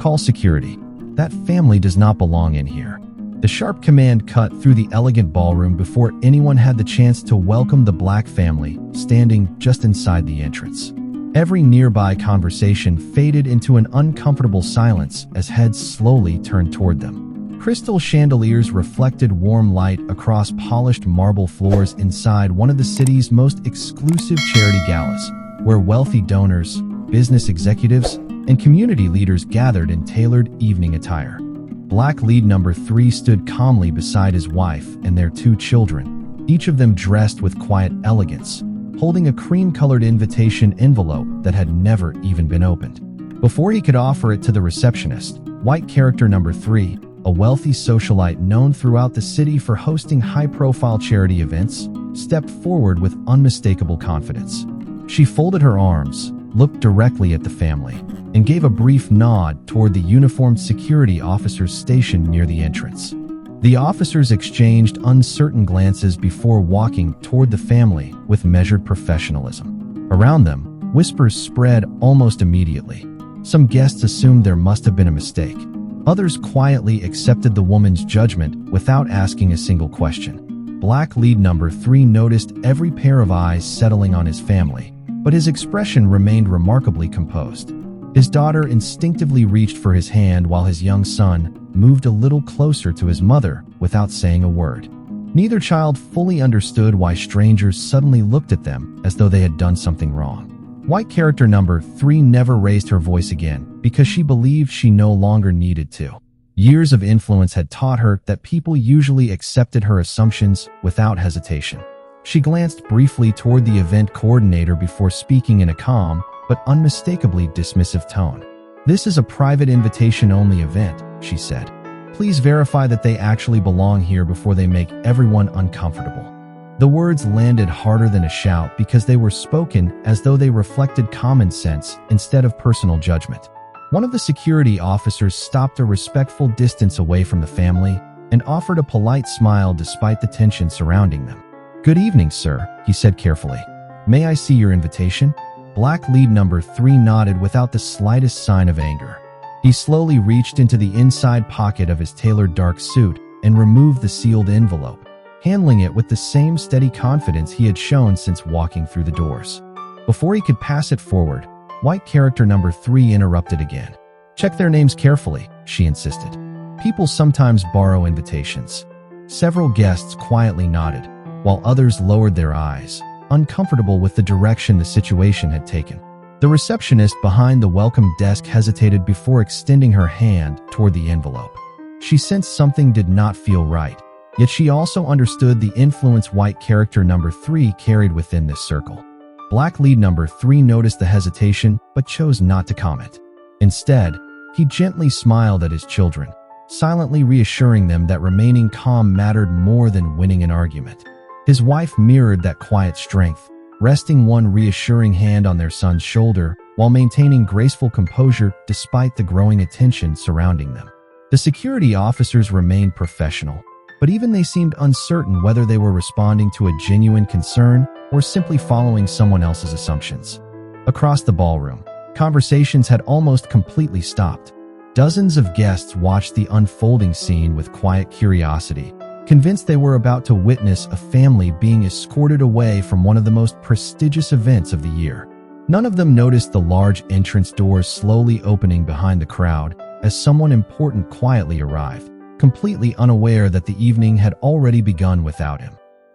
Call security. That family does not belong in here. The sharp command cut through the elegant ballroom before anyone had the chance to welcome the Black family, standing just inside the entrance. Every nearby conversation faded into an uncomfortable silence as heads slowly turned toward them. Crystal chandeliers reflected warm light across polished marble floors inside one of the city's most exclusive charity galas, where wealthy donors, business executives, and community leaders gathered in tailored evening attire. Black lead number 3 stood calmly beside his wife and their 2 children, each of them dressed with quiet elegance, holding a cream-colored invitation envelope that had never even been opened. Before he could offer it to the receptionist, white character number 3, a wealthy socialite known throughout the city for hosting high-profile charity events, stepped forward with unmistakable confidence. She folded her arms, looked directly at the family, and gave a brief nod toward the uniformed security officers stationed near the entrance. The officers exchanged uncertain glances before walking toward the family with measured professionalism. Around them, whispers spread almost immediately. Some guests assumed there must have been a mistake. Others quietly accepted the woman's judgment without asking a single question. Black lead number 3 noticed every pair of eyes settling on his family, but his expression remained remarkably composed. His daughter instinctively reached for his hand while his young son moved a little closer to his mother without saying a word. Neither child fully understood why strangers suddenly looked at them as though they had done something wrong. White character number 3 never raised her voice again because she believed she no longer needed to. Years of influence had taught her that people usually accepted her assumptions without hesitation. She glanced briefly toward the event coordinator before speaking in a calm but unmistakably dismissive tone. "This is a private invitation-only event," she said. "Please verify that they actually belong here before they make everyone uncomfortable." The words landed harder than a shout because they were spoken as though they reflected common sense instead of personal judgment. One of the security officers stopped a respectful distance away from the family and offered a polite smile despite the tension surrounding them. "Good evening, sir," he said carefully. "May I see your invitation?" Black lead number 3 nodded without the slightest sign of anger. He slowly reached into the inside pocket of his tailored dark suit and removed the sealed envelope, handling it with the same steady confidence he had shown since walking through the doors. Before he could pass it forward, white character number 3 interrupted again. "Check their names carefully," she insisted. "People sometimes borrow invitations." Several guests quietly nodded, while others lowered their eyes, uncomfortable with the direction the situation had taken. The receptionist behind the welcome desk hesitated before extending her hand toward the envelope. She sensed something did not feel right, yet she also understood the influence white character number 3 carried within this circle. Black lead number 3 noticed the hesitation but chose not to comment. Instead, he gently smiled at his children, silently reassuring them that remaining calm mattered more than winning an argument. His wife mirrored that quiet strength, resting one reassuring hand on their son's shoulder while maintaining graceful composure despite the growing attention surrounding them. The security officers remained professional, but even they seemed uncertain whether they were responding to a genuine concern or simply following someone else's assumptions. Across the ballroom, conversations had almost completely stopped. Dozens of guests watched the unfolding scene with quiet curiosity, convinced they were about to witness a family being escorted away from one of the most prestigious events of the year. None of them noticed the large entrance doors slowly opening behind the crowd as someone important quietly arrived, completely unaware that the evening had already begun without him.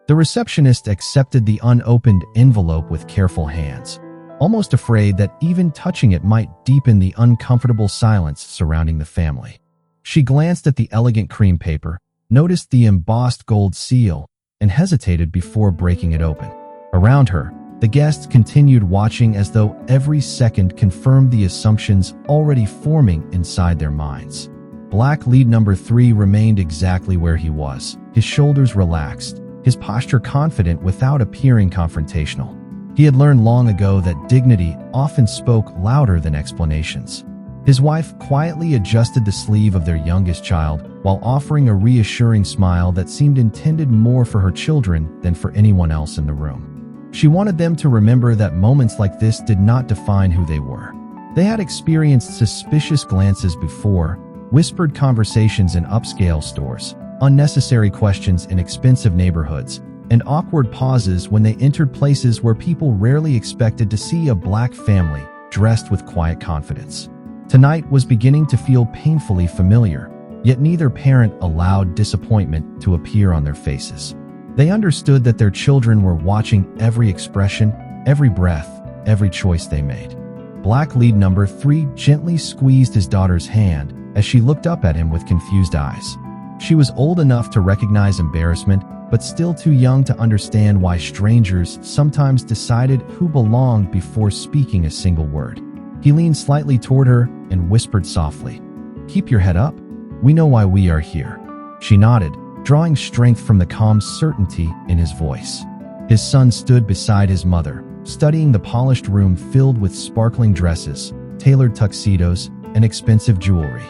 The receptionist accepted the unopened envelope with careful hands, almost afraid that even touching it might deepen the uncomfortable silence surrounding the family. She glanced at the elegant cream paper, noticed the embossed gold seal, and hesitated before breaking it open. Around her, the guests continued watching as though every second confirmed the assumptions already forming inside their minds. Black lead number 3 remained exactly where he was, his shoulders relaxed, his posture confident without appearing confrontational. He had learned long ago that dignity often spoke louder than explanations. His wife quietly adjusted the sleeve of their youngest child while offering a reassuring smile that seemed intended more for her children than for anyone else in the room. She wanted them to remember that moments like this did not define who they were. They had experienced suspicious glances before, whispered conversations in upscale stores, unnecessary questions in expensive neighborhoods, and awkward pauses when they entered places where people rarely expected to see a black family dressed with quiet confidence. Tonight was beginning to feel painfully familiar, yet neither parent allowed disappointment to appear on their faces. They understood that their children were watching every expression, every breath, every choice they made. Black lead number 3 gently squeezed his daughter's hand as she looked up at him with confused eyes. She was old enough to recognize embarrassment, but still too young to understand why strangers sometimes decided who belonged before speaking a single word. He leaned slightly toward her and whispered softly, "Keep your head up. We know why we are here." She nodded, drawing strength from the calm certainty in his voice. His son stood beside his mother, studying the polished room filled with sparkling dresses, tailored tuxedos, and expensive jewelry.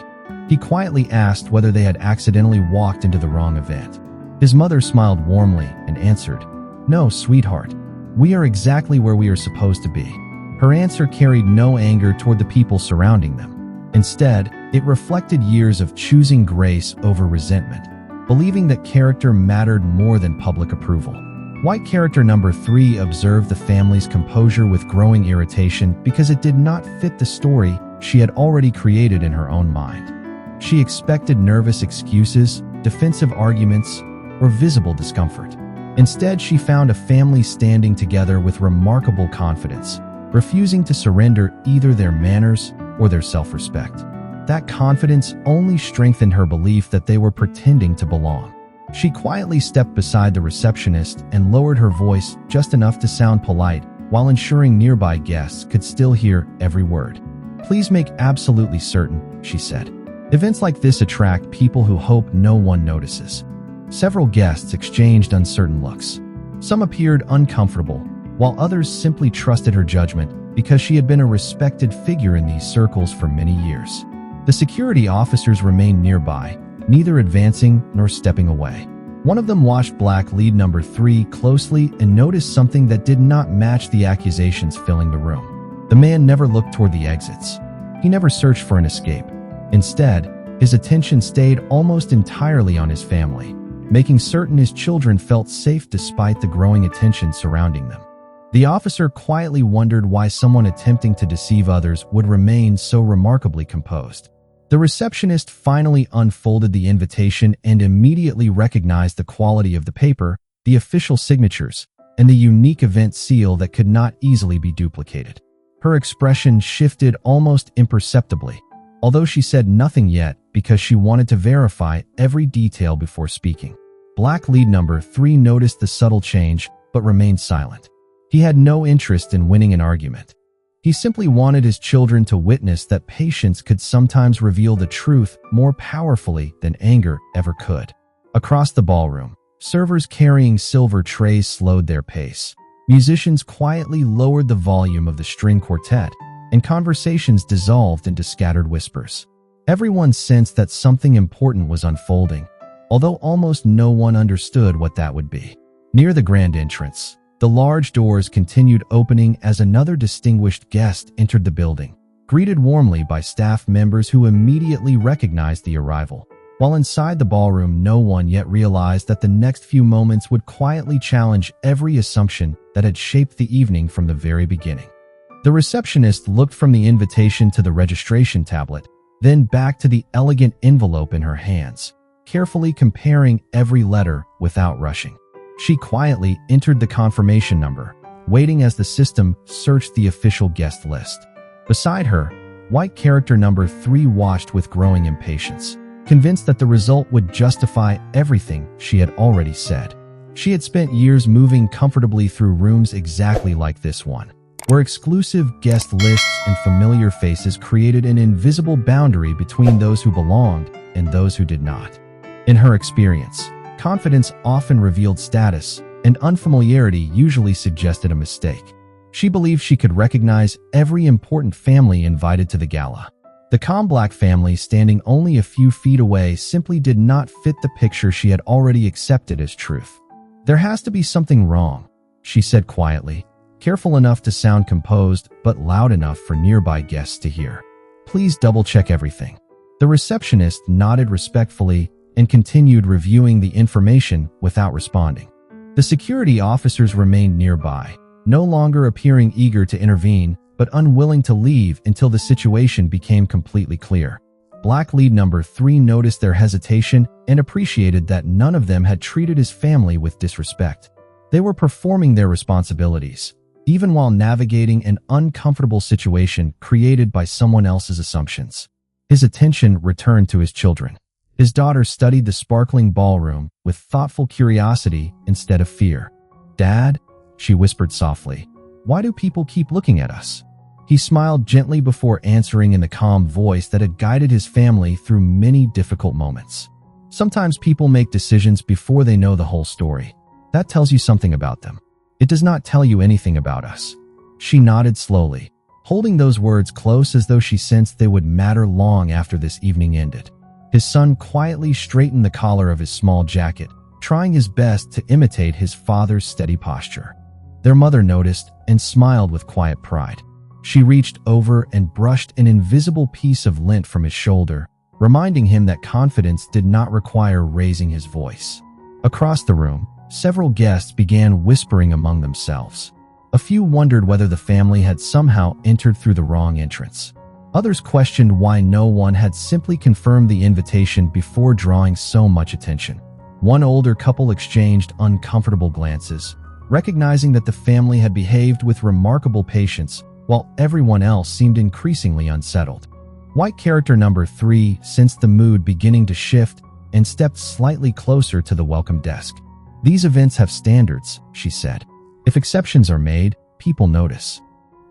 He quietly asked whether they had accidentally walked into the wrong event. His mother smiled warmly and answered, "No, sweetheart. We are exactly where we are supposed to be." Her answer carried no anger toward the people surrounding them. Instead, it reflected years of choosing grace over resentment, believing that character mattered more than public approval. White character number 3 observed the family's composure with growing irritation because it did not fit the story she had already created in her own mind. She expected nervous excuses, defensive arguments, or visible discomfort. Instead, she found a family standing together with remarkable confidence, refusing to surrender either their manners or their self-respect. That confidence only strengthened her belief that they were pretending to belong. She quietly stepped beside the receptionist and lowered her voice just enough to sound polite while ensuring nearby guests could still hear every word. "Please make absolutely certain," she said. "Events like this attract people who hope no one notices." Several guests exchanged uncertain looks. Some appeared uncomfortable, while others simply trusted her judgment because she had been a respected figure in these circles for many years. The security officers remained nearby, neither advancing nor stepping away. One of them watched Black lead number 3 closely and noticed something that did not match the accusations filling the room. The man never looked toward the exits. He never searched for an escape. Instead, his attention stayed almost entirely on his family, making certain his children felt safe despite the growing attention surrounding them. The officer quietly wondered why someone attempting to deceive others would remain so remarkably composed. The receptionist finally unfolded the invitation and immediately recognized the quality of the paper, the official signatures, and the unique event seal that could not easily be duplicated. Her expression shifted almost imperceptibly, although she said nothing yet because she wanted to verify every detail before speaking. Black lead number 3 noticed the subtle change but remained silent. He had no interest in winning an argument. He simply wanted his children to witness that patience could sometimes reveal the truth more powerfully than anger ever could. Across the ballroom, servers carrying silver trays slowed their pace. Musicians quietly lowered the volume of the string quartet, and conversations dissolved into scattered whispers. Everyone sensed that something important was unfolding, although almost no one understood what that would be. Near the grand entrance, the large doors continued opening as another distinguished guest entered the building, greeted warmly by staff members who immediately recognized the arrival. While inside the ballroom, no one yet realized that the next few moments would quietly challenge every assumption that had shaped the evening from the very beginning. The receptionist looked from the invitation to the registration tablet, then back to the elegant envelope in her hands, carefully comparing every letter without rushing. She quietly entered the confirmation number, waiting as the system searched the official guest list. Beside her, white character number 3 watched with growing impatience, convinced that the result would justify everything she had already said. She had spent years moving comfortably through rooms exactly like this one, where exclusive guest lists and familiar faces created an invisible boundary between those who belonged and those who did not. In her experience, confidence often revealed status, and unfamiliarity usually suggested a mistake. She believed she could recognize every important family invited to the gala. The calm Black family standing only a few feet away simply did not fit the picture she had already accepted as truth. "There has to be something wrong," she said quietly, careful enough to sound composed but loud enough for nearby guests to hear. "Please double-check everything." The receptionist nodded respectfully and continued reviewing the information without responding. The security officers remained nearby, no longer appearing eager to intervene, but unwilling to leave until the situation became completely clear. Black lead number 3 noticed their hesitation and appreciated that none of them had treated his family with disrespect. They were performing their responsibilities, even while navigating an uncomfortable situation created by someone else's assumptions. His attention returned to his children. His daughter studied the sparkling ballroom with thoughtful curiosity instead of fear. "Dad," she whispered softly, "why do people keep looking at us?" He smiled gently before answering in the calm voice that had guided his family through many difficult moments. "Sometimes people make decisions before they know the whole story. That tells you something about them. It does not tell you anything about us." She nodded slowly, holding those words close as though she sensed they would matter long after this evening ended. His son quietly straightened the collar of his small jacket, trying his best to imitate his father's steady posture. Their mother noticed and smiled with quiet pride. She reached over and brushed an invisible piece of lint from his shoulder, reminding him that confidence did not require raising his voice. Across the room, several guests began whispering among themselves. A few wondered whether the family had somehow entered through the wrong entrance. Others questioned why no one had simply confirmed the invitation before drawing so much attention. One older couple exchanged uncomfortable glances, recognizing that the family had behaved with remarkable patience, while everyone else seemed increasingly unsettled. White character number 3 sensed the mood beginning to shift and stepped slightly closer to the welcome desk. "These events have standards," she said. "If exceptions are made, people notice."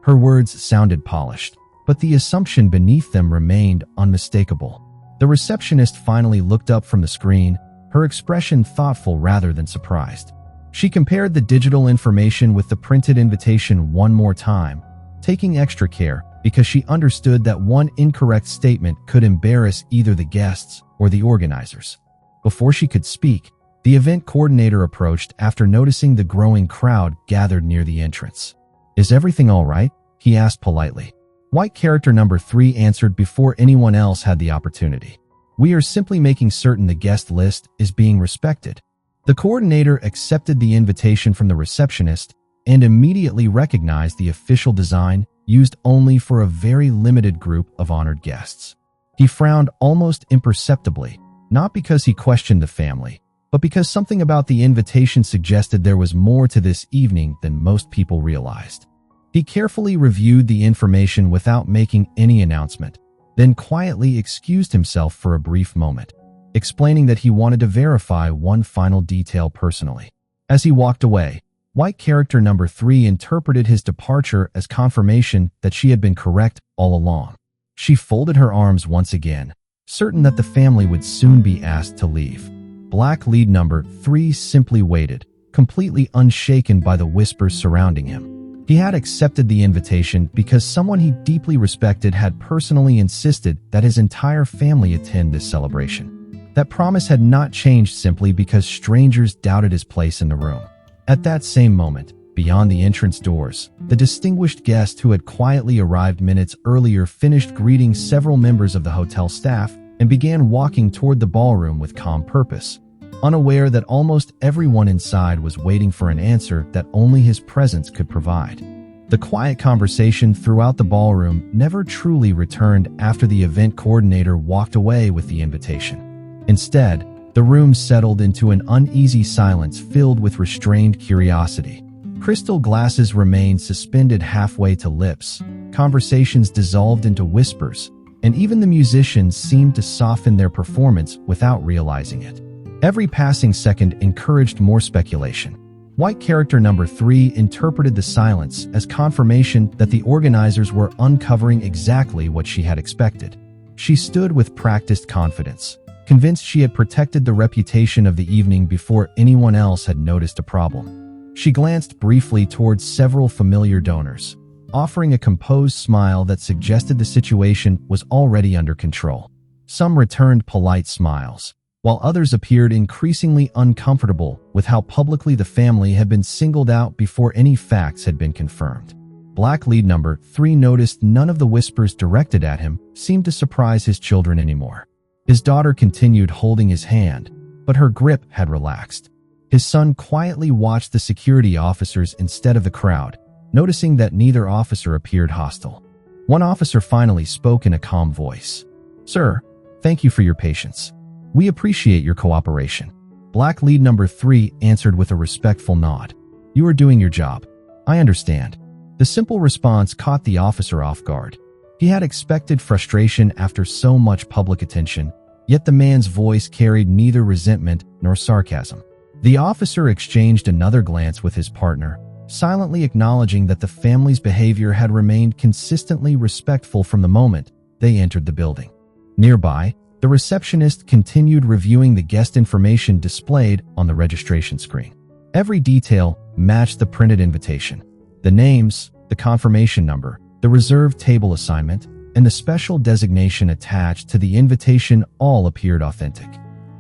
Her words sounded polished, but the assumption beneath them remained unmistakable. The receptionist finally looked up from the screen, her expression thoughtful rather than surprised. She compared the digital information with the printed invitation one more time, taking extra care because she understood that one incorrect statement could embarrass either the guests or the organizers. Before she could speak, the event coordinator approached after noticing the growing crowd gathered near the entrance. "Is everything all right?" he asked politely. White character number 3 answered before anyone else had the opportunity. "We are simply making certain the guest list is being respected." The coordinator accepted the invitation from the receptionist and immediately recognized the official design used only for a very limited group of honored guests. He frowned almost imperceptibly, not because he questioned the family, but because something about the invitation suggested there was more to this evening than most people realized. He carefully reviewed the information without making any announcement, then quietly excused himself for a brief moment, explaining that he wanted to verify one final detail personally. As he walked away, white character number 3 interpreted his departure as confirmation that she had been correct all along. She folded her arms once again, certain that the family would soon be asked to leave. Black lead number 3 simply waited, completely unshaken by the whispers surrounding him. He had accepted the invitation because someone he deeply respected had personally insisted that his entire family attend this celebration. That promise had not changed simply because strangers doubted his place in the room. At that same moment, beyond the entrance doors, the distinguished guest who had quietly arrived minutes earlier finished greeting several members of the hotel staff and began walking toward the ballroom with calm purpose, unaware that almost everyone inside was waiting for an answer that only his presence could provide. The quiet conversation throughout the ballroom never truly returned after the event coordinator walked away with the invitation. Instead, the room settled into an uneasy silence filled with restrained curiosity. Crystal glasses remained suspended halfway to lips, conversations dissolved into whispers, and even the musicians seemed to soften their performance without realizing it. Every passing second encouraged more speculation. White character number 3 interpreted the silence as confirmation that the organizers were uncovering exactly what she had expected. She stood with practiced confidence, convinced she had protected the reputation of the evening before anyone else had noticed a problem. She glanced briefly towards several familiar donors, offering a composed smile that suggested the situation was already under control. Some returned polite smiles, while others appeared increasingly uncomfortable with how publicly the family had been singled out before any facts had been confirmed. Black lead number 3 noticed none of the whispers directed at him seemed to surprise his children anymore. His daughter continued holding his hand, but her grip had relaxed. His son quietly watched the security officers instead of the crowd, noticing that neither officer appeared hostile. One officer finally spoke in a calm voice. "Sir, thank you for your patience. We appreciate your cooperation." Black lead number 3 answered with a respectful nod. "You are doing your job. I understand." The simple response caught the officer off guard. He had expected frustration after so much public attention, yet the man's voice carried neither resentment nor sarcasm. The officer exchanged another glance with his partner, silently acknowledging that the family's behavior had remained consistently respectful from the moment they entered the building. Nearby, the receptionist continued reviewing the guest information displayed on the registration screen. Every detail matched the printed invitation. The names, the confirmation number, the reserved table assignment, and the special designation attached to the invitation all appeared authentic.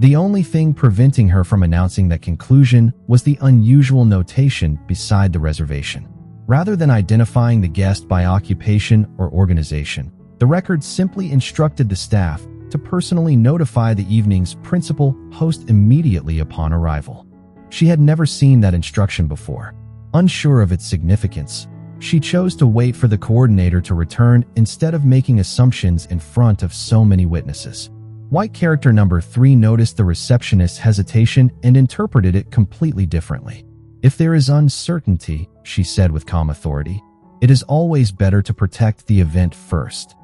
The only thing preventing her from announcing that conclusion was the unusual notation beside the reservation. Rather than identifying the guest by occupation or organization, the record simply instructed the staff to personally notify the evening's principal host immediately upon arrival. She had never seen that instruction before. Unsure of its significance, she chose to wait for the coordinator to return instead of making assumptions in front of so many witnesses. White character number 3 noticed the receptionist's hesitation and interpreted it completely differently. "If there is uncertainty," she said with calm authority, "it is always better to protect the event first."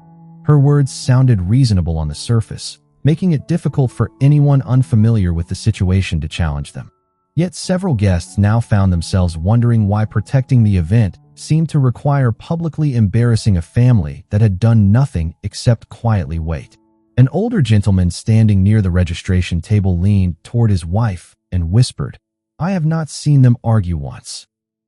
Her words sounded reasonable on the surface, making it difficult for anyone unfamiliar with the situation to challenge them. Yet several guests now found themselves wondering why protecting the event seemed to require publicly embarrassing a family that had done nothing except quietly wait. An older gentleman standing near the registration table leaned toward his wife and whispered, "I have not seen them argue once."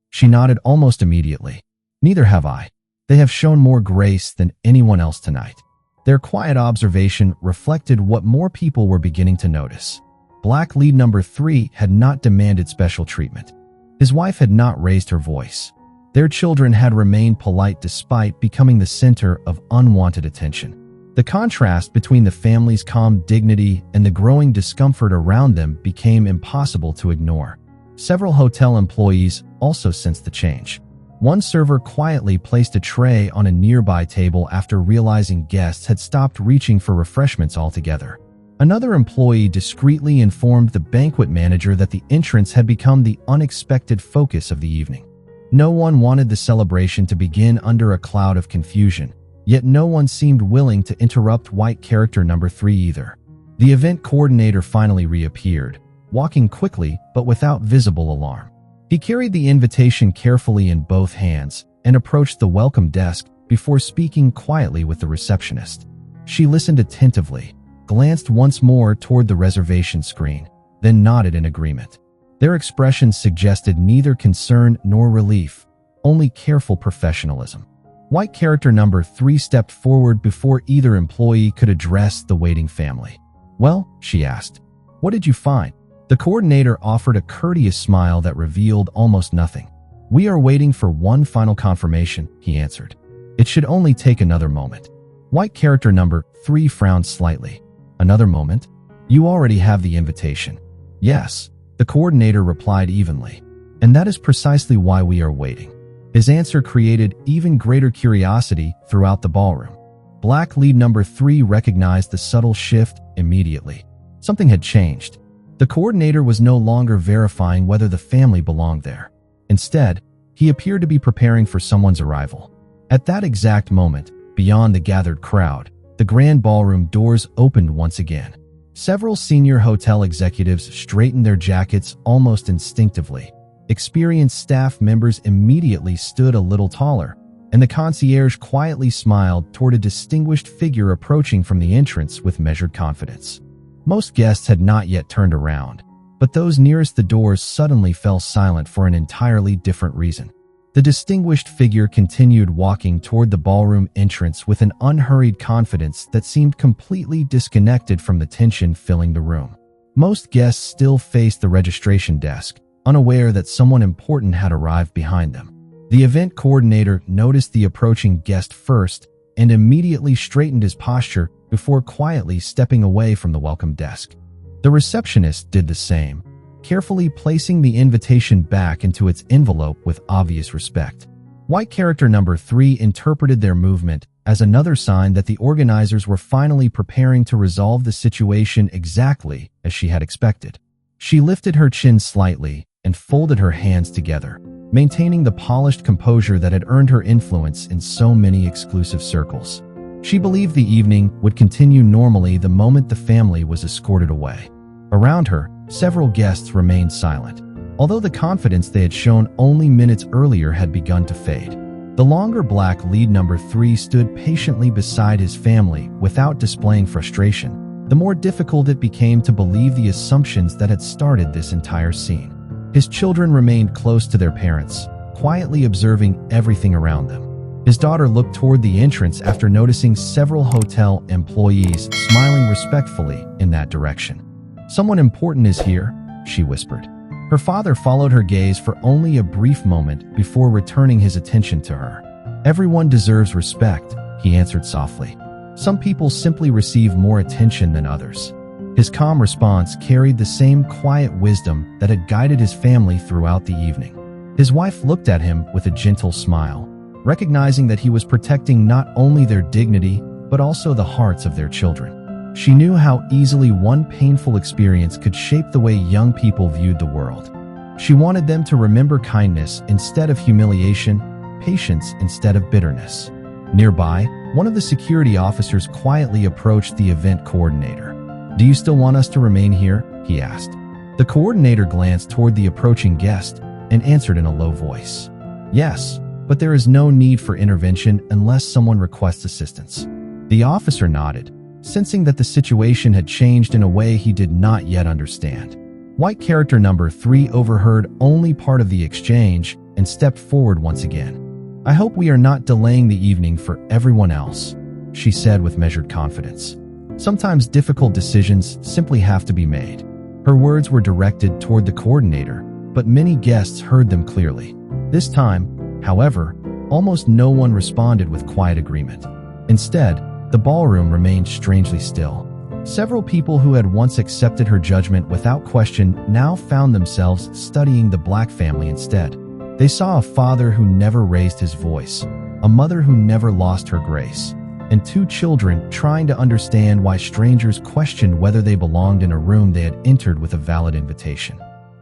She nodded almost immediately. "Neither have I. They have shown more grace than anyone else tonight." Their quiet observation reflected what more people were beginning to notice. Black lead number 3 had not demanded special treatment. His wife had not raised her voice. Their children had remained polite despite becoming the center of unwanted attention. The contrast between the family's calm dignity and the growing discomfort around them became impossible to ignore. Several hotel employees also sensed the change. One server quietly placed a tray on a nearby table after realizing guests had stopped reaching for refreshments altogether. Another employee discreetly informed the banquet manager that the entrance had become the unexpected focus of the evening. No one wanted the celebration to begin under a cloud of confusion, yet no one seemed willing to interrupt white character number 3 either. The event coordinator finally reappeared, walking quickly but without visible alarm. He carried the invitation carefully in both hands and approached the welcome desk before speaking quietly with the receptionist. She listened attentively, glanced once more toward the reservation screen, then nodded in agreement. Their expressions suggested neither concern nor relief, only careful professionalism. White character number 3 stepped forward before either employee could address the waiting family. "Well," she asked, "what did you find?" The coordinator offered a courteous smile that revealed almost nothing. "We are waiting for one final confirmation," he answered. "It should only take another moment." White character number 3 frowned slightly. "Another moment? You already have the invitation." "Yes," the coordinator replied evenly. "And that is precisely why we are waiting." His answer created even greater curiosity throughout the ballroom. Black lead number 3 recognized the subtle shift immediately. Something had changed. The coordinator was no longer verifying whether the family belonged there. Instead, he appeared to be preparing for someone's arrival. At that exact moment, beyond the gathered crowd, the grand ballroom doors opened once again. Several senior hotel executives straightened their jackets almost instinctively. Experienced staff members immediately stood a little taller, and the concierge quietly smiled toward a distinguished figure approaching from the entrance with measured confidence. Most guests had not yet turned around, but those nearest the doors suddenly fell silent for an entirely different reason. The distinguished figure continued walking toward the ballroom entrance with an unhurried confidence that seemed completely disconnected from the tension filling the room. Most guests still faced the registration desk, unaware that someone important had arrived behind them. The event coordinator noticed the approaching guest first and immediately straightened his posture before quietly stepping away from the welcome desk. The receptionist did the same, carefully placing the invitation back into its envelope with obvious respect. White character number 3 interpreted their movement as another sign that the organizers were finally preparing to resolve the situation exactly as she had expected. She lifted her chin slightly and folded her hands together, maintaining the polished composure that had earned her influence in so many exclusive circles. She believed the evening would continue normally the moment the family was escorted away. Around her, several guests remained silent, although the confidence they had shown only minutes earlier had begun to fade. The longer black lead number 3 stood patiently beside his family without displaying frustration. The more difficult it became to believe the assumptions that had started this entire scene. His children remained close to their parents, quietly observing everything around them. His daughter looked toward the entrance after noticing several hotel employees smiling respectfully in that direction. "Someone important is here," she whispered. Her father followed her gaze for only a brief moment before returning his attention to her. "Everyone deserves respect," he answered softly. "Some people simply receive more attention than others." His calm response carried the same quiet wisdom that had guided his family throughout the evening. His wife looked at him with a gentle smile, recognizing that he was protecting not only their dignity, but also the hearts of their children. She knew how easily one painful experience could shape the way young people viewed the world. She wanted them to remember kindness instead of humiliation, patience instead of bitterness. Nearby, one of the security officers quietly approached the event coordinator. "Do you still want us to remain here?" he asked. The coordinator glanced toward the approaching guest and answered in a low voice. "Yes, but there is no need for intervention unless someone requests assistance." The officer nodded, sensing that the situation had changed in a way he did not yet understand. White character number 3 overheard only part of the exchange and stepped forward once again. "I hope we are not delaying the evening for everyone else," she said with measured confidence. Sometimes difficult decisions simply have to be made. Her words were directed toward the coordinator, but many guests heard them clearly. This time, however, almost no one responded with quiet agreement. Instead, the ballroom remained strangely still. Several people who had once accepted her judgment without question now found themselves studying the Black family instead. They saw a father who never raised his voice, a mother who never lost her grace, and 2 children trying to understand why strangers questioned whether they belonged in a room they had entered with a valid invitation.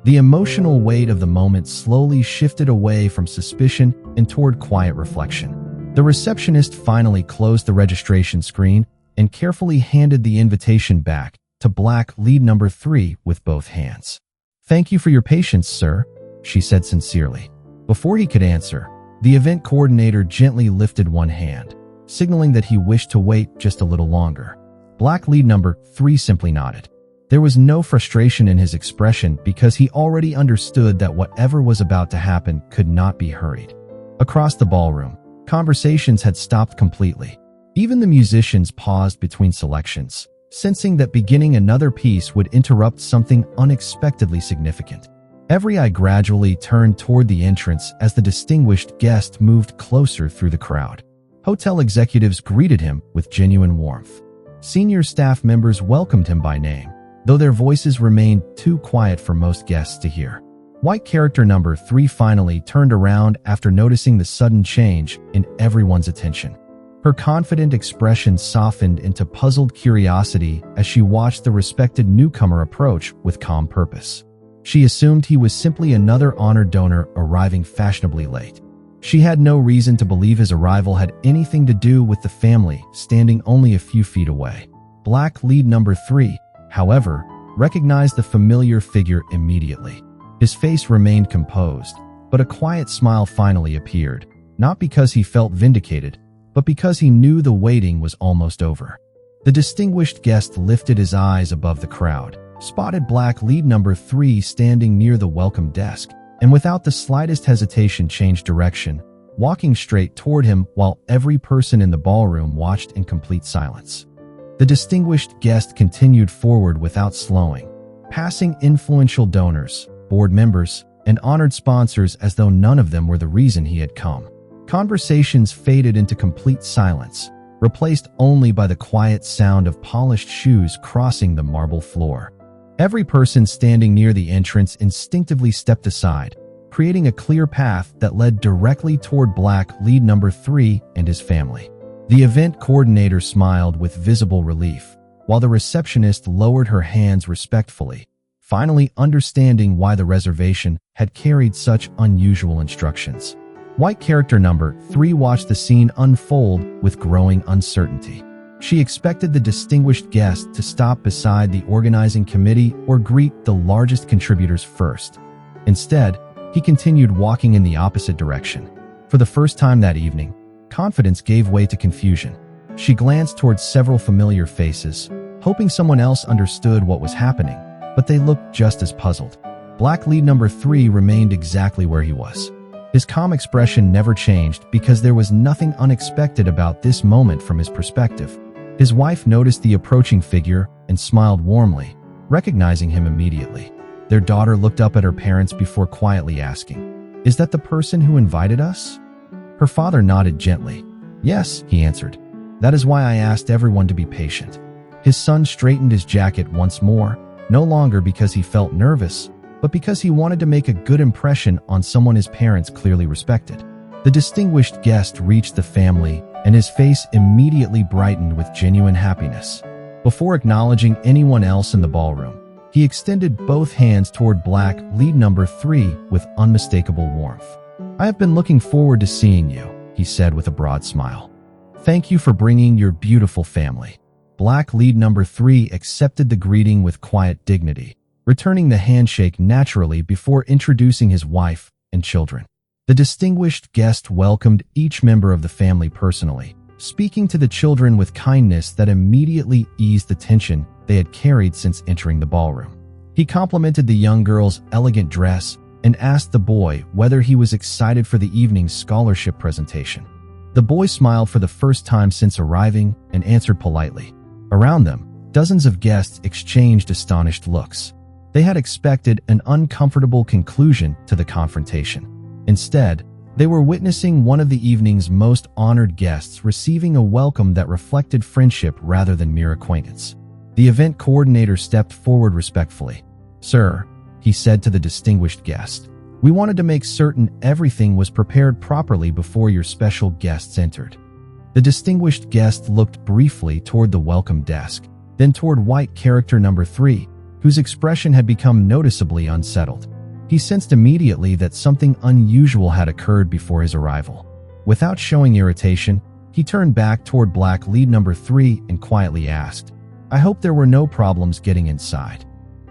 The emotional weight of the moment slowly shifted away from suspicion and toward quiet reflection. The receptionist finally closed the registration screen and carefully handed the invitation back to Black lead number 3 with both hands. "Thank you for your patience, sir," she said sincerely. Before he could answer, the event coordinator gently lifted one hand, signaling that he wished to wait just a little longer. Black lead number 3 simply nodded. There was no frustration in his expression because he already understood that whatever was about to happen could not be hurried. Across the ballroom, conversations had stopped completely. Even the musicians paused between selections, sensing that beginning another piece would interrupt something unexpectedly significant. Every eye gradually turned toward the entrance as the distinguished guest moved closer through the crowd. Hotel executives greeted him with genuine warmth. Senior staff members welcomed him by name, though their voices remained too quiet for most guests to hear. White character number 3 finally turned around after noticing the sudden change in everyone's attention. Her confident expression softened into puzzled curiosity as she watched the respected newcomer approach with calm purpose. She assumed he was simply another honored donor arriving fashionably late. She had no reason to believe his arrival had anything to do with the family standing only a few feet away. Black lead number 3, however, recognized the familiar figure immediately. His face remained composed, but a quiet smile finally appeared, not because he felt vindicated, but because he knew the waiting was almost over. The distinguished guest lifted his eyes above the crowd, spotted Black lead number 3 standing near the welcome desk, and without the slightest hesitation changed direction, walking straight toward him while every person in the ballroom watched in complete silence. The distinguished guest continued forward without slowing, passing influential donors, board members, and honored sponsors as though none of them were the reason he had come. Conversations faded into complete silence, replaced only by the quiet sound of polished shoes crossing the marble floor. Every person standing near the entrance instinctively stepped aside, creating a clear path that led directly toward Black lead number 3 and his family. The event coordinator smiled with visible relief, while the receptionist lowered her hands respectfully, finally understanding why the reservation had carried such unusual instructions. White character number 3 watched the scene unfold with growing uncertainty. She expected the distinguished guest to stop beside the organizing committee or greet the largest contributors first. Instead, he continued walking in the opposite direction. For the first time that evening, confidence gave way to confusion. She glanced towards several familiar faces, hoping someone else understood what was happening, but they looked just as puzzled. Black lead number 3 remained exactly where he was. His calm expression never changed because there was nothing unexpected about this moment from his perspective. His wife noticed the approaching figure and smiled warmly, recognizing him immediately. Their daughter looked up at her parents before quietly asking, "Is that the person who invited us?" Her father nodded gently. "Yes," he answered. "That is why I asked everyone to be patient." His son straightened his jacket once more, no longer because he felt nervous, but because he wanted to make a good impression on someone his parents clearly respected. The distinguished guest reached the family, and his face immediately brightened with genuine happiness. Before acknowledging anyone else in the ballroom, he extended both hands toward Black lead number 3 with unmistakable warmth. "I have been looking forward to seeing you," he said with a broad smile. "Thank you for bringing your beautiful family." Black lead number 3 accepted the greeting with quiet dignity, returning the handshake naturally before introducing his wife and children. The distinguished guest welcomed each member of the family personally, speaking to the children with kindness that immediately eased the tension they had carried since entering the ballroom. He complimented the young girl's elegant dress and asked the boy whether he was excited for the evening's scholarship presentation. The boy smiled for the first time since arriving and answered politely. Around them, dozens of guests exchanged astonished looks. They had expected an uncomfortable conclusion to the confrontation. Instead, they were witnessing one of the evening's most honored guests receiving a welcome that reflected friendship rather than mere acquaintance. The event coordinator stepped forward respectfully. "Sir," he said to the distinguished guest, "we wanted to make certain everything was prepared properly before your special guests entered." The distinguished guest looked briefly toward the welcome desk, then toward white character number 3, whose expression had become noticeably unsettled. He sensed immediately that something unusual had occurred before his arrival. Without showing irritation, he turned back toward Black lead number 3 and quietly asked, "I hope there were no problems getting inside."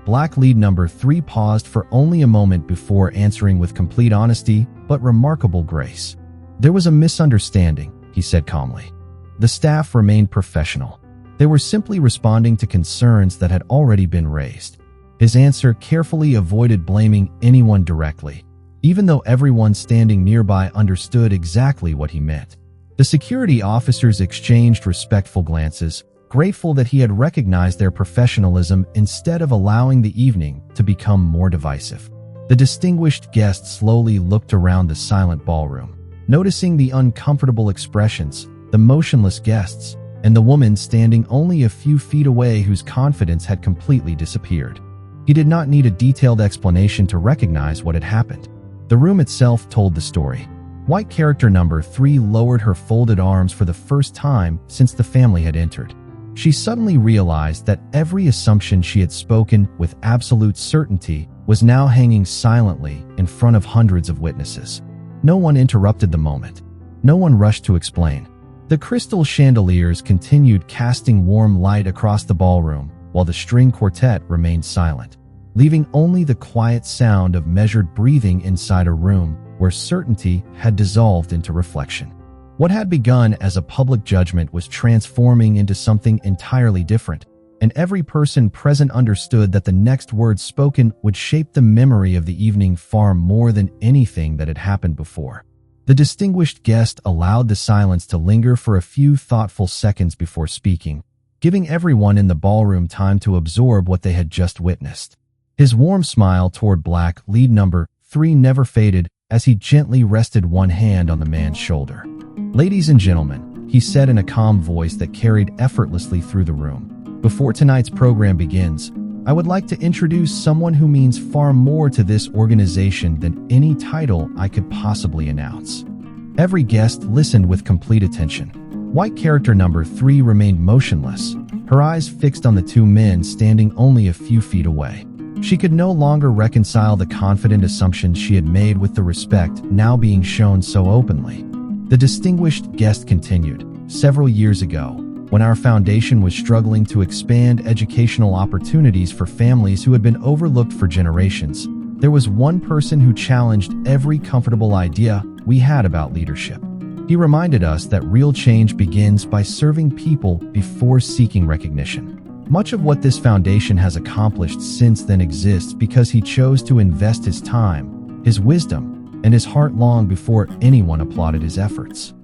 Black lead number 3 paused for only a moment before answering with complete honesty but remarkable grace. "There was a misunderstanding," he said calmly. The staff remained professional. They were simply responding to concerns that had already been raised. His answer carefully avoided blaming anyone directly, even though everyone standing nearby understood exactly what he meant. The security officers exchanged respectful glances, grateful that he had recognized their professionalism instead of allowing the evening to become more divisive. The distinguished guest slowly looked around the silent ballroom, noticing the uncomfortable expressions, the motionless guests, and the woman standing only a few feet away whose confidence had completely disappeared. He did not need a detailed explanation to recognize what had happened. The room itself told the story. White character number 3 lowered her folded arms for the first time since the family had entered. She suddenly realized that every assumption she had spoken with absolute certainty was now hanging silently in front of hundreds of witnesses. No one interrupted the moment. No one rushed to explain. The crystal chandeliers continued casting warm light across the ballroom, while the string quartet remained silent, leaving only the quiet sound of measured breathing inside a room where certainty had dissolved into reflection. What had begun as a public judgment was transforming into something entirely different, and every person present understood that the next words spoken would shape the memory of the evening far more than anything that had happened before. The distinguished guest allowed the silence to linger for a few thoughtful seconds before speaking, giving everyone in the ballroom time to absorb what they had just witnessed. His warm smile toward Black lead number 3 never faded as he gently rested one hand on the man's shoulder. "Ladies and gentlemen," he said in a calm voice that carried effortlessly through the room, "before tonight's program begins, I would like to introduce someone who means far more to this organization than any title I could possibly announce." Every guest listened with complete attention. White character number 3 remained motionless, her eyes fixed on the two men standing only a few feet away. She could no longer reconcile the confident assumptions she had made with the respect now being shown so openly. The distinguished guest continued, "Several years ago, when our foundation was struggling to expand educational opportunities for families who had been overlooked for generations, there was one person who challenged every comfortable idea we had about leadership. He reminded us that real change begins by serving people before seeking recognition. Much of what this foundation has accomplished since then exists because he chose to invest his time, his wisdom, and his heart long before anyone applauded his efforts."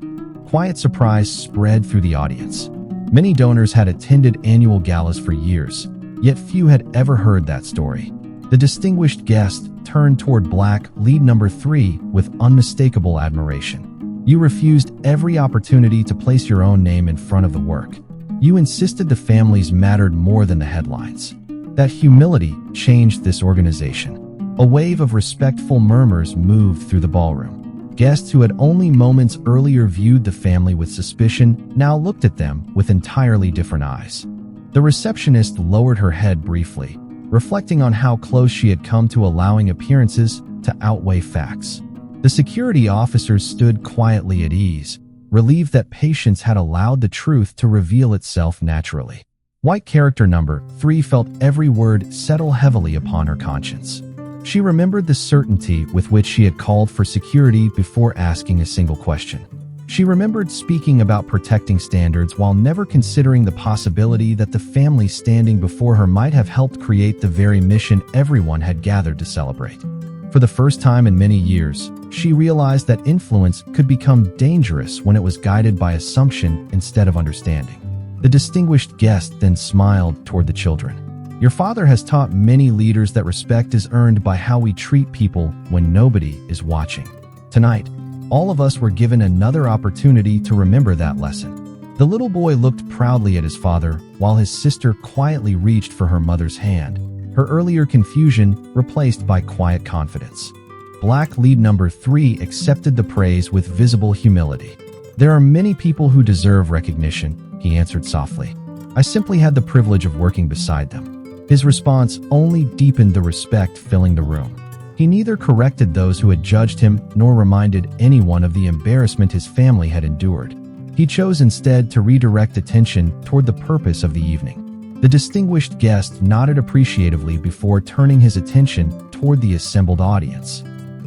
Quiet surprise spread through the audience. Many donors had attended annual galas for years, yet few had ever heard that story. The distinguished guest turned toward Black lead number 3 with unmistakable admiration. "You refused every opportunity to place your own name in front of the work. You insisted the families mattered more than the headlines. That humility changed this organization." A wave of respectful murmurs moved through the ballroom. Guests who had only moments earlier viewed the family with suspicion now looked at them with entirely different eyes. The receptionist lowered her head briefly, reflecting on how close she had come to allowing appearances to outweigh facts. The security officers stood quietly at ease, relieved that patience had allowed the truth to reveal itself naturally. White character number 3 felt every word settle heavily upon her conscience. She remembered the certainty with which she had called for security before asking a single question. She remembered speaking about protecting standards while never considering the possibility that the family standing before her might have helped create the very mission everyone had gathered to celebrate. For the first time in many years, she realized that influence could become dangerous when it was guided by assumption instead of understanding. The distinguished guest then smiled toward the children. "Your father has taught many leaders that respect is earned by how we treat people when nobody is watching. Tonight, all of us were given another opportunity to remember that lesson." The little boy looked proudly at his father while his sister quietly reached for her mother's hand, her earlier confusion replaced by quiet confidence. Black lead number 3 accepted the praise with visible humility. "There are many people who deserve recognition," he answered softly. "I simply had the privilege of working beside them." His response only deepened the respect filling the room. He neither corrected those who had judged him nor reminded anyone of the embarrassment his family had endured. He chose instead to redirect attention toward the purpose of the evening. The distinguished guest nodded appreciatively before turning his attention toward the assembled audience.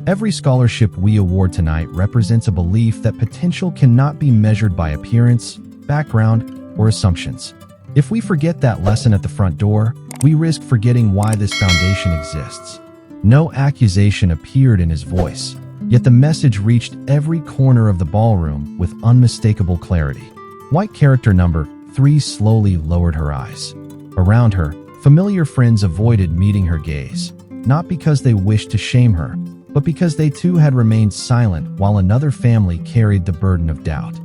"Every scholarship we award tonight represents a belief that potential cannot be measured by appearance, background, or assumptions. If we forget that lesson at the front door, we risk forgetting why this foundation exists." No accusation appeared in his voice, yet the message reached every corner of the ballroom with unmistakable clarity. White character number 3 slowly lowered her eyes. Around her, familiar friends avoided meeting her gaze, not because they wished to shame her, but because they too had remained silent while another family carried the burden of doubt.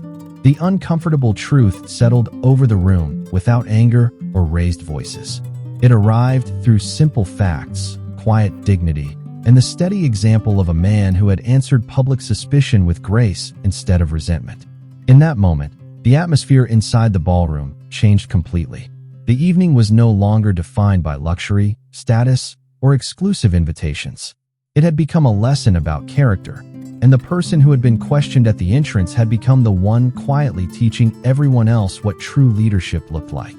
The uncomfortable truth settled over the room without anger or raised voices. It arrived through simple facts, quiet dignity, and the steady example of a man who had answered public suspicion with grace instead of resentment. In that moment, the atmosphere inside the ballroom changed completely. The evening was no longer defined by luxury, status, or exclusive invitations. It had become a lesson about character, and the person who had been questioned at the entrance had become the one quietly teaching everyone else what true leadership looked like.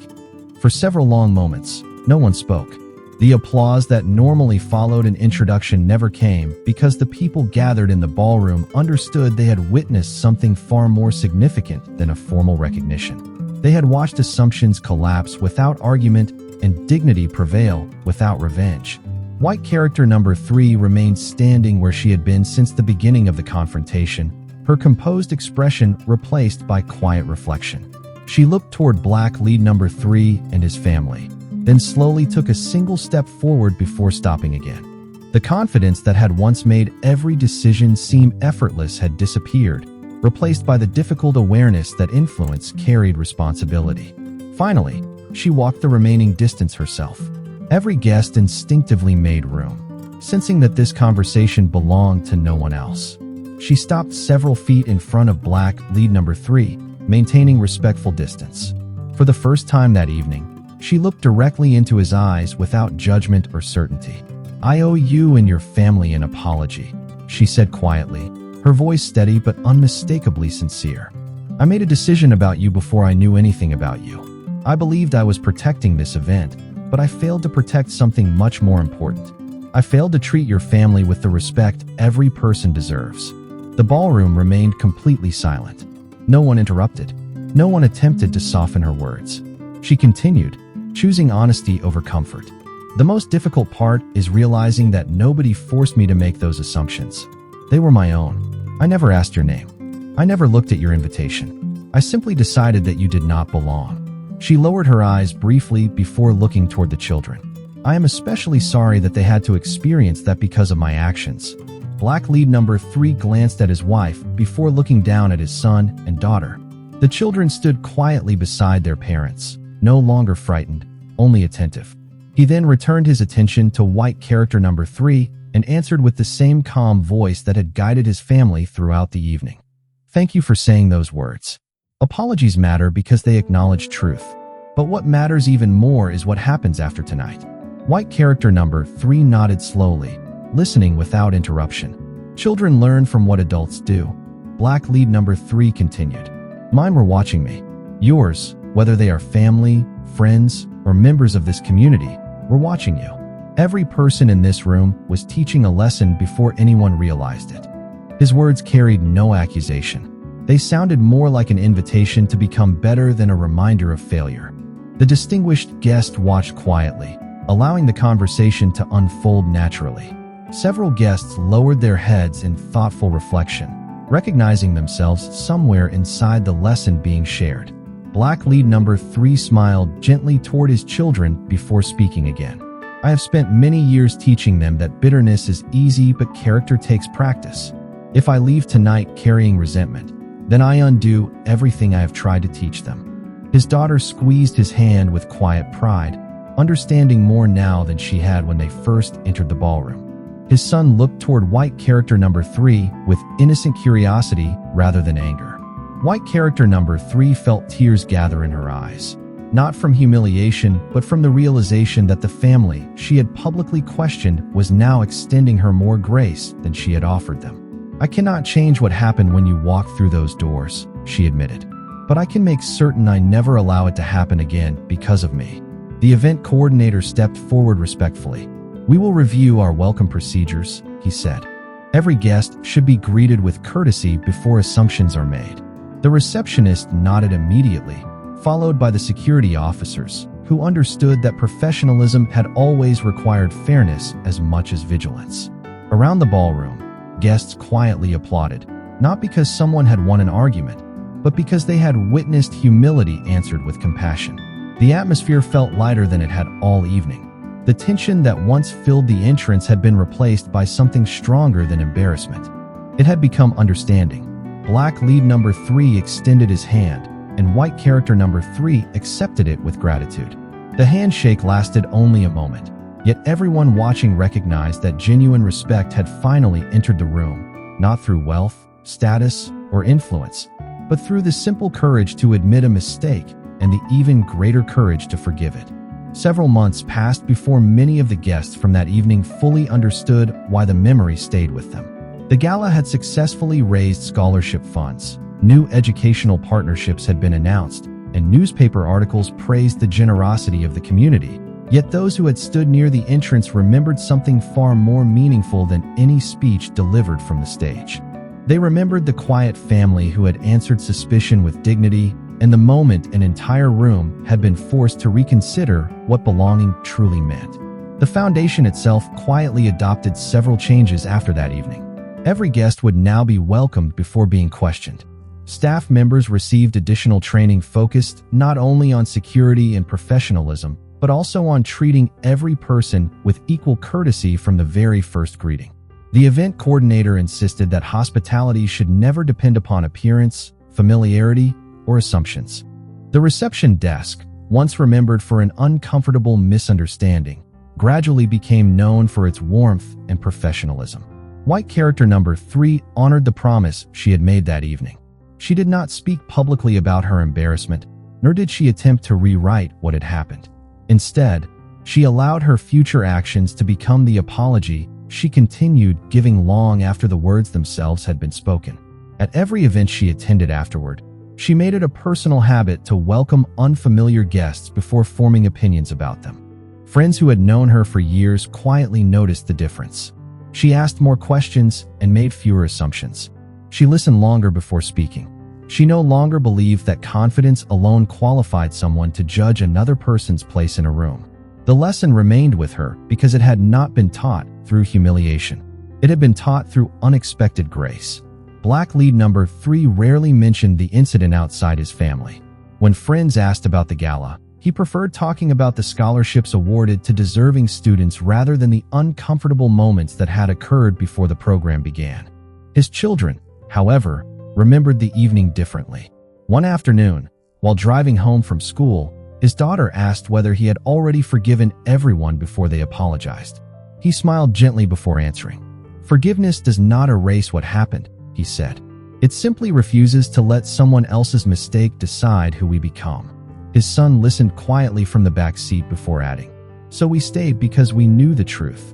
For several long moments, no one spoke. The applause that normally followed an introduction never came because the people gathered in the ballroom understood they had witnessed something far more significant than a formal recognition. They had watched assumptions collapse without argument and dignity prevail without revenge. White character number 3 remained standing where she had been since the beginning of the confrontation, her composed expression replaced by quiet reflection. She looked toward Black lead number 3 and his family, then slowly took a single step forward before stopping again. The confidence that had once made every decision seem effortless had disappeared, replaced by the difficult awareness that influence carried responsibility. Finally, she walked the remaining distance herself. Every guest instinctively made room, sensing that this conversation belonged to no one else. She stopped several feet in front of Black lead number 3, maintaining respectful distance. For the first time that evening, she looked directly into his eyes without judgment or certainty. "I owe you and your family an apology," she said quietly, her voice steady but unmistakably sincere. "I made a decision about you before I knew anything about you. I believed I was protecting this event, but I failed to protect something much more important. I failed to treat your family with the respect every person deserves." The ballroom remained completely silent. No one interrupted. No one attempted to soften her words. She continued, choosing honesty over comfort. "The most difficult part is realizing that nobody forced me to make those assumptions. They were my own. I never asked your name. I never looked at your invitation. I simply decided that you did not belong." She lowered her eyes briefly before looking toward the children. "I am especially sorry that they had to experience that because of my actions." Black lead number 3 glanced at his wife before looking down at his son and daughter. The children stood quietly beside their parents, no longer frightened, only attentive. He then returned his attention to white character number 3 and answered with the same calm voice that had guided his family throughout the evening. "Thank you for saying those words. Apologies matter because they acknowledge truth. But what matters even more is what happens after tonight." White character number 3 nodded slowly, listening without interruption. "Children learn from what adults do." Black lead number 3 continued. "Mine were watching me. Yours, whether they are family, friends, or members of this community, were watching you. Every person in this room was teaching a lesson before anyone realized it." His words carried no accusation. They sounded more like an invitation to become better than a reminder of failure. The distinguished guest watched quietly, allowing the conversation to unfold naturally. Several guests lowered their heads in thoughtful reflection, recognizing themselves somewhere inside the lesson being shared. Black lead number 3 smiled gently toward his children before speaking again. "I have spent many years teaching them that bitterness is easy but character takes practice. If I leave tonight carrying resentment, then I undo everything I have tried to teach them." His daughter squeezed his hand with quiet pride, understanding more now than she had when they first entered the ballroom. His son looked toward white character number 3 with innocent curiosity rather than anger. White character number 3 felt tears gather in her eyes, not from humiliation but from the realization that the family she had publicly questioned was now extending her more grace than she had offered them. "I cannot change what happened when you walked through those doors," she admitted, "but I can make certain I never allow it to happen again because of me." The event coordinator stepped forward respectfully. "We will review our welcome procedures," he said. "Every guest should be greeted with courtesy before assumptions are made." The receptionist nodded immediately, followed by the security officers, who understood that professionalism had always required fairness as much as vigilance. Around the ballroom, guests quietly applauded, not because someone had won an argument, but because they had witnessed humility answered with compassion. The atmosphere felt lighter than it had all evening. The tension that once filled the entrance had been replaced by something stronger than embarrassment. It had become understanding. Black lead number 3 extended his hand, and white character number 3 accepted it with gratitude. The handshake lasted only a moment, yet everyone watching recognized that genuine respect had finally entered the room, not through wealth, status, or influence, but through the simple courage to admit a mistake and the even greater courage to forgive it. Several months passed before many of the guests from that evening fully understood why the memory stayed with them. The gala had successfully raised scholarship funds, new educational partnerships had been announced, and newspaper articles praised the generosity of the community. Yet those who had stood near the entrance remembered something far more meaningful than any speech delivered from the stage. They remembered the quiet family who had answered suspicion with dignity, and the moment an entire room had been forced to reconsider what belonging truly meant. The foundation itself quietly adopted several changes after that evening. Every guest would now be welcomed before being questioned. Staff members received additional training focused not only on security and professionalism, but also on treating every person with equal courtesy from the very first greeting. The event coordinator insisted that hospitality should never depend upon appearance, familiarity, or assumptions. The reception desk, once remembered for an uncomfortable misunderstanding, gradually became known for its warmth and professionalism. White character number 3 honored the promise she had made that evening. She did not speak publicly about her embarrassment, nor did she attempt to rewrite what had happened. Instead, she allowed her future actions to become the apology she continued giving long after the words themselves had been spoken. At every event she attended afterward, she made it a personal habit to welcome unfamiliar guests before forming opinions about them. Friends who had known her for years quietly noticed the difference. She asked more questions and made fewer assumptions. She listened longer before speaking. She no longer believed that confidence alone qualified someone to judge another person's place in a room. The lesson remained with her because it had not been taught through humiliation. It had been taught through unexpected grace. Black lead number 3 rarely mentioned the incident outside his family. When friends asked about the gala, he preferred talking about the scholarships awarded to deserving students rather than the uncomfortable moments that had occurred before the program began. His children, however, remembered the evening differently. One afternoon, while driving home from school, his daughter asked whether he had already forgiven everyone before they apologized. He smiled gently before answering. "Forgiveness does not erase what happened," he said. "It simply refuses to let someone else's mistake decide who we become." His son listened quietly from the back seat before adding, "So we stayed because we knew the truth."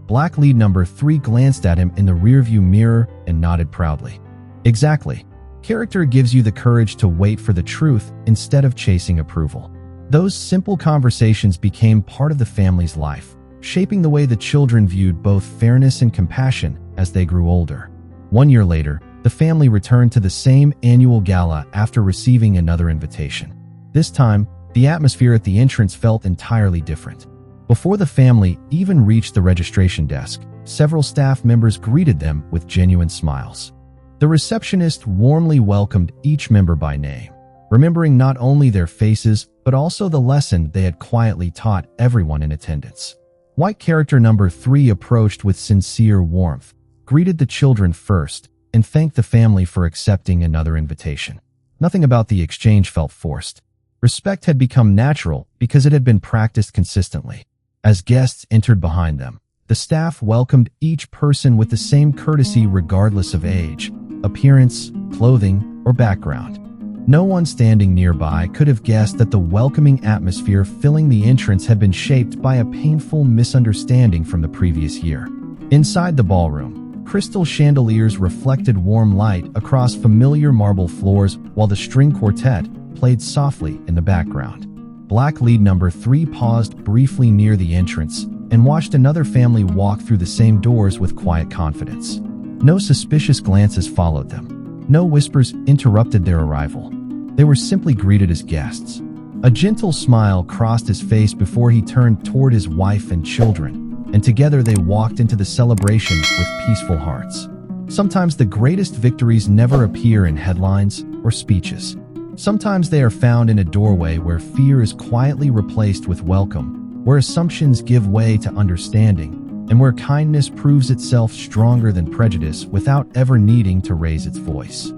Black lead number 3 glanced at him in the rearview mirror and nodded proudly. Exactly. Character gives you the courage to wait for the truth instead of chasing approval. Those simple conversations became part of the family's life, shaping the way the children viewed both fairness and compassion as they grew older. 1 year later, the family returned to the same annual gala after receiving another invitation. This time, the atmosphere at the entrance felt entirely different. Before the family even reached the registration desk, several staff members greeted them with genuine smiles. The receptionist warmly welcomed each member by name, remembering not only their faces but also the lesson they had quietly taught everyone in attendance. White character number 3 approached with sincere warmth, greeted the children first, and thanked the family for accepting another invitation. Nothing about the exchange felt forced. Respect had become natural because it had been practiced consistently. As guests entered behind them, the staff welcomed each person with the same courtesy regardless of age, appearance, clothing, or background. No one standing nearby could have guessed that the welcoming atmosphere filling the entrance had been shaped by a painful misunderstanding from the previous year. Inside the ballroom, crystal chandeliers reflected warm light across familiar marble floors while the string quartet played softly in the background. Black lead number 3 paused briefly near the entrance and watched another family walk through the same doors with quiet confidence. No suspicious glances followed them. No whispers interrupted their arrival. They were simply greeted as guests. A gentle smile crossed his face before he turned toward his wife and children, and together they walked into the celebration with peaceful hearts. Sometimes the greatest victories never appear in headlines or speeches. Sometimes they are found in a doorway where fear is quietly replaced with welcome, where assumptions give way to understanding, and where kindness proves itself stronger than prejudice without ever needing to raise its voice.